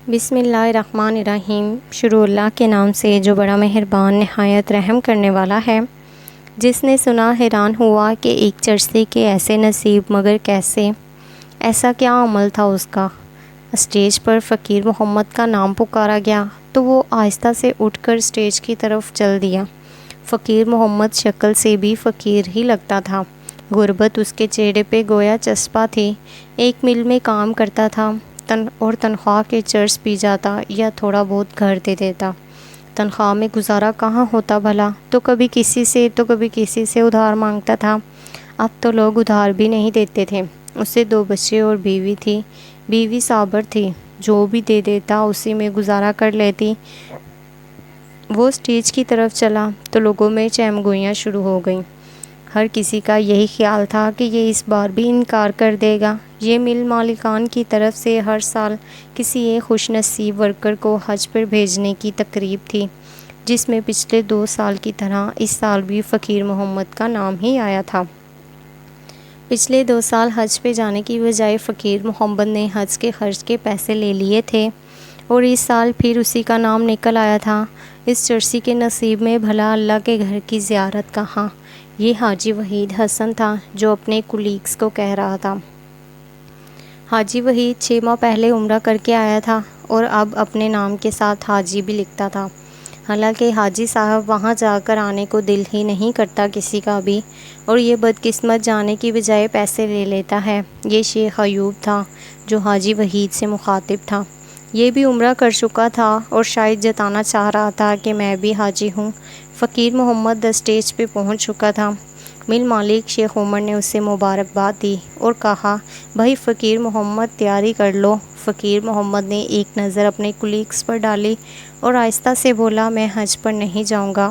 بسم اللہ الرحمن الرحیم۔ شروع اللہ کے نام سے جو بڑا مہربان نہایت رحم کرنے والا ہے۔ جس نے سنا حیران ہوا کہ ایک چرسی کے ایسے نصیب مگر کیسے، ایسا کیا عمل تھا اس کا۔ اسٹیج پر فقیر محمد کا نام پکارا گیا تو وہ آہستہ سے اٹھ کر اسٹیج کی طرف چل دیا۔ فقیر محمد شکل سے بھی فقیر ہی لگتا تھا۔ غربت اس کے چہرے پہ گویا چسپاں تھی۔ ایک مل میں کام کرتا تھا اور تنخواہ کے چرس پی جاتا یا تھوڑا بہت گھر دے دیتا۔ تنخواہ میں گزارا کہاں ہوتا بھلا، تو کبھی کسی سے تو کبھی کسی سے ادھار مانگتا تھا۔ اب تو لوگ ادھار بھی نہیں دیتے تھے۔ اسے 2 بچے اور بیوی تھی۔ بیوی صابر تھی، جو بھی دے دیتا اسی میں گزارا کر لیتی۔ وہ اسٹیج کی طرف چلا تو لوگوں میں چہم گوئیاں شروع ہو گئیں۔ ہر کسی کا یہی خیال تھا کہ یہ اس بار بھی انکار کر دے گا۔ یہ مل مالکان کی طرف سے ہر سال کسی ایک خوش نصیب ورکر کو حج پر بھیجنے کی تقریب تھی، جس میں پچھلے 2 سال کی طرح اس سال بھی فقیر محمد کا نام ہی آیا تھا۔ پچھلے 2 سال حج پہ جانے کی بجائے فقیر محمد نے حج کے خرچ کے پیسے لے لیے تھے اور اس سال پھر اسی کا نام نکل آیا تھا۔ اس چرسی کے نصیب میں بھلا اللہ کے گھر کی زیارت کہاں۔ یہ حاجی وحید حسن تھا جو اپنے کولیگز کو کہہ رہا تھا۔ حاجی وحید 6 ماہ پہلے عمرہ کر کے آیا تھا اور اب اپنے نام کے ساتھ حاجی بھی لکھتا تھا۔ حالانکہ حاجی صاحب وہاں جا کر آنے کو دل ہی نہیں کرتا کسی کا بھی، اور یہ بدقسمت جانے کی بجائے پیسے لے لیتا ہے۔ یہ شیخ ایوب تھا جو حاجی وحید سے مخاطب تھا۔ یہ بھی عمرہ کر چکا تھا اور شاید جتانا چاہ رہا تھا کہ میں بھی حاجی ہوں۔ فقیر محمد اسٹیج پہ پہنچ چکا تھا۔ مل مالک شیخ عمر نے اسے مبارکباد دی اور کہا، بھائی فقیر محمد تیاری کر لو۔ فقیر محمد نے ایک نظر اپنے کولیگز پر ڈالی اور آہستہ سے بولا، میں حج پر نہیں جاؤں گا،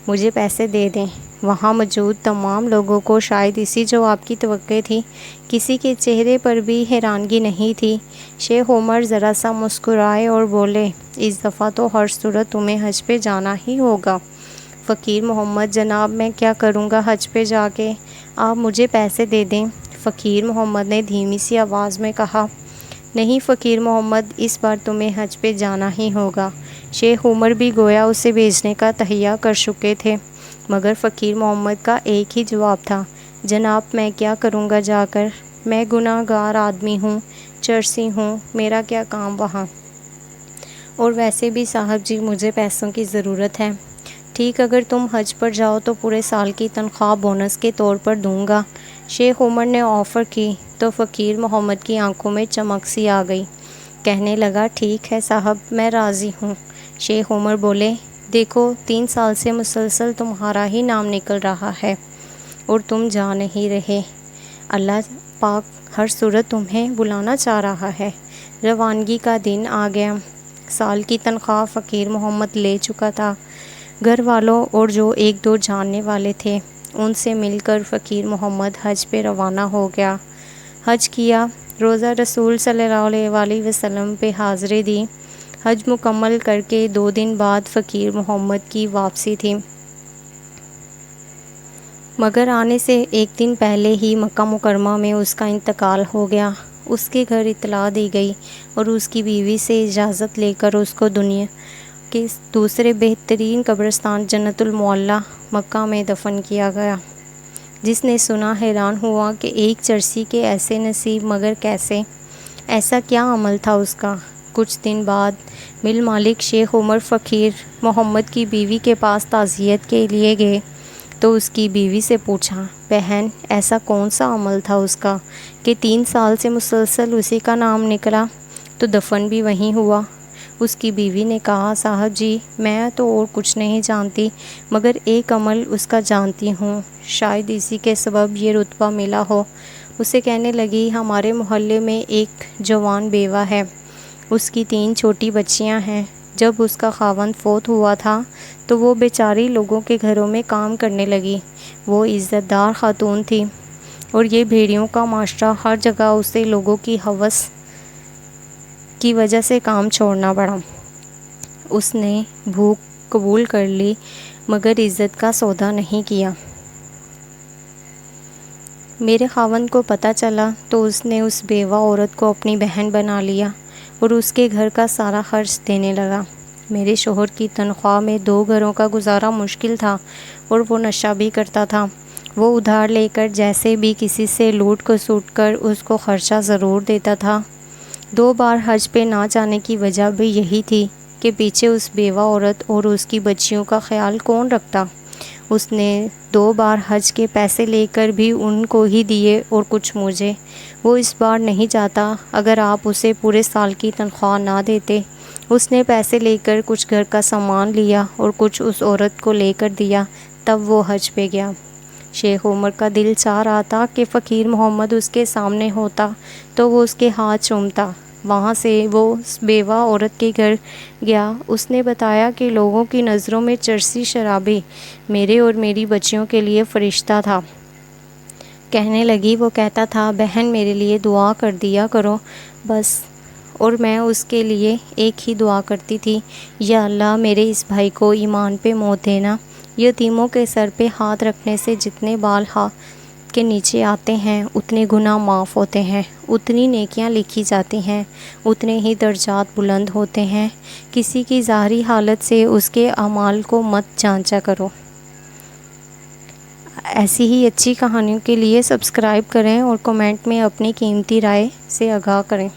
مجھے پیسے دے دیں۔ وہاں موجود تمام لوگوں کو شاید اسی جواب کی توقع تھی۔ کسی کے چہرے پر بھی حیرانگی نہیں تھی۔ شیخ عمر ذرا سا مسکرائے اور بولے، اس دفعہ تو ہر صورت تمہیں حج پہ جانا ہی ہوگا۔ فقیر محمد، جناب میں کیا کروں گا حج پہ جا کے، آپ مجھے پیسے دے دیں۔ فقیر محمد نے دھیمی سی آواز میں کہا، نہیں فقیر محمد، اس بار تمہیں حج پہ جانا ہی ہوگا۔ شیخ عمر بھی گویا اسے بھیجنے کا تہیہ کر چکے تھے، مگر فقیر محمد کا ایک ہی جواب تھا، جناب میں کیا کروں گا جا کر، میں گناہ گار آدمی ہوں، چرسی ہوں، میرا کیا کام وہاں، اور ویسے بھی صاحب جی مجھے پیسوں کی ضرورت ہے۔ ٹھیک، اگر تم حج پر جاؤ تو پورے سال کی تنخواہ بونس کے طور پر دوں گا۔ شیخ عمر نے آفر کی تو فقیر محمد کی آنکھوں میں چمک سی آ گئی۔ کہنے لگا، ٹھیک ہے صاحب، میں راضی ہوں۔ شیخ عمر بولے، دیکھو 3 سال سے مسلسل تمہارا ہی نام نکل رہا ہے اور تم جا نہیں رہے۔ اللہ پاک ہر صورت تمہیں بلانا چاہ رہا ہے۔ روانگی کا دن آ گیا۔ سال کی تنخواہ فقیر محمد لے چکا تھا۔ گھر والوں اور جو 1-2 جاننے والے تھے ان سے مل کر فقیر محمد حج پہ روانہ ہو گیا۔ حج کیا، روزہ رسول صلی اللہ علیہ وسلم پہ حاضری دی۔ حج مکمل کر کے 2 دن بعد فقیر محمد کی واپسی تھی، مگر آنے سے 1 دن پہلے ہی مکہ مکرمہ میں اس کا انتقال ہو گیا۔ اس کے گھر اطلاع دی گئی اور اس کی بیوی سے اجازت لے کر اس کو دنیا کے دوسرے بہترین قبرستان جنت المعلیٰ مکہ میں دفن کیا گیا۔ جس نے سنا حیران ہوا کہ ایک چرسی کے ایسے نصیب مگر کیسے، ایسا کیا عمل تھا اس کا۔ کچھ دن بعد مل مالک شیخ عمر فقیر محمد کی بیوی کے پاس تعزیت کے لیے گئے تو اس کی بیوی سے پوچھا، بہن ایسا کون سا عمل تھا اس کا کہ 3 سال سے مسلسل اسی کا نام نکلا، تو دفن بھی وہیں ہوا۔ اس کی بیوی نے کہا، صاحب جی میں تو اور کچھ نہیں جانتی، مگر ایک عمل اس کا جانتی ہوں، شاید اسی کے سبب یہ رتبہ ملا ہو۔ اسے کہنے لگی، ہمارے محلے میں ایک جوان بیوہ ہے، اس کی 3 چھوٹی بچیاں ہیں۔ جب اس کا خاوند فوت ہوا تھا تو وہ بیچاری لوگوں کے گھروں میں کام کرنے لگی۔ وہ عزت دار خاتون تھی اور یہ بھیڑیوں کا معاشرہ ہر جگہ اسے لوگوں کی ہوس کی وجہ سے کام چھوڑنا پڑا۔ اس نے بھوک قبول کر لی مگر عزت کا سودا نہیں کیا۔ میرے خاوند کو پتہ چلا تو اس نے اس بیوہ عورت کو اپنی بہن بنا لیا اور اس کے گھر کا سارا خرچ دینے لگا۔ میرے شوہر کی تنخواہ میں 2 گھروں کا گزارا مشکل تھا اور وہ نشہ بھی کرتا تھا۔ وہ ادھار لے کر جیسے بھی کسی سے لوٹ کسوٹ کر اس کو خرچہ ضرور دیتا تھا۔ 2 بار حج پہ نہ جانے کی وجہ بھی یہی تھی کہ پیچھے اس بیوہ عورت اور اس کی بچیوں کا خیال کون رکھتا۔ اس نے 2 بار حج کے پیسے لے کر بھی ان کو ہی دیے اور کچھ مجھے۔ وہ اس بار نہیں چاہتا اگر آپ اسے پورے سال کی تنخواہ نہ دیتے۔ اس نے پیسے لے کر کچھ گھر کا سامان لیا اور کچھ اس عورت کو لے کر دیا، تب وہ حج پہ گیا۔ شیخ عمر کا دل چاہ رہا تھا کہ فقیر محمد اس کے سامنے ہوتا تو وہ اس کے ہاتھ چومتا۔ وہاں سے وہ اس بیوہ عورت کے گھر گیا۔ اس نے بتایا کہ لوگوں کی نظروں میں چرسی شرابی میرے اور میری بچیوں کے لیے فرشتہ تھا۔ کہنے لگی، وہ کہتا تھا، بہن میرے لیے دعا کر دیا کرو بس، اور میں اس کے لیے ایک ہی دعا کرتی تھی، یا اللہ میرے اس بھائی کو ایمان پہ موت دینا۔ یتیموں کے سر پہ ہاتھ رکھنے سے جتنے بال ہاتھ کے نیچے آتے ہیں اتنے گناہ معاف ہوتے ہیں، اتنی نیکیاں لکھی جاتی ہیں، اتنے ہی درجات بلند ہوتے ہیں۔ کسی کی ظاہری حالت سے اس کے اعمال کو مت جانچا کرو۔ ایسی ہی اچھی کہانیوں کے لیے سبسکرائب کریں اور کمنٹ میں اپنی قیمتی رائے سے آگاہ کریں۔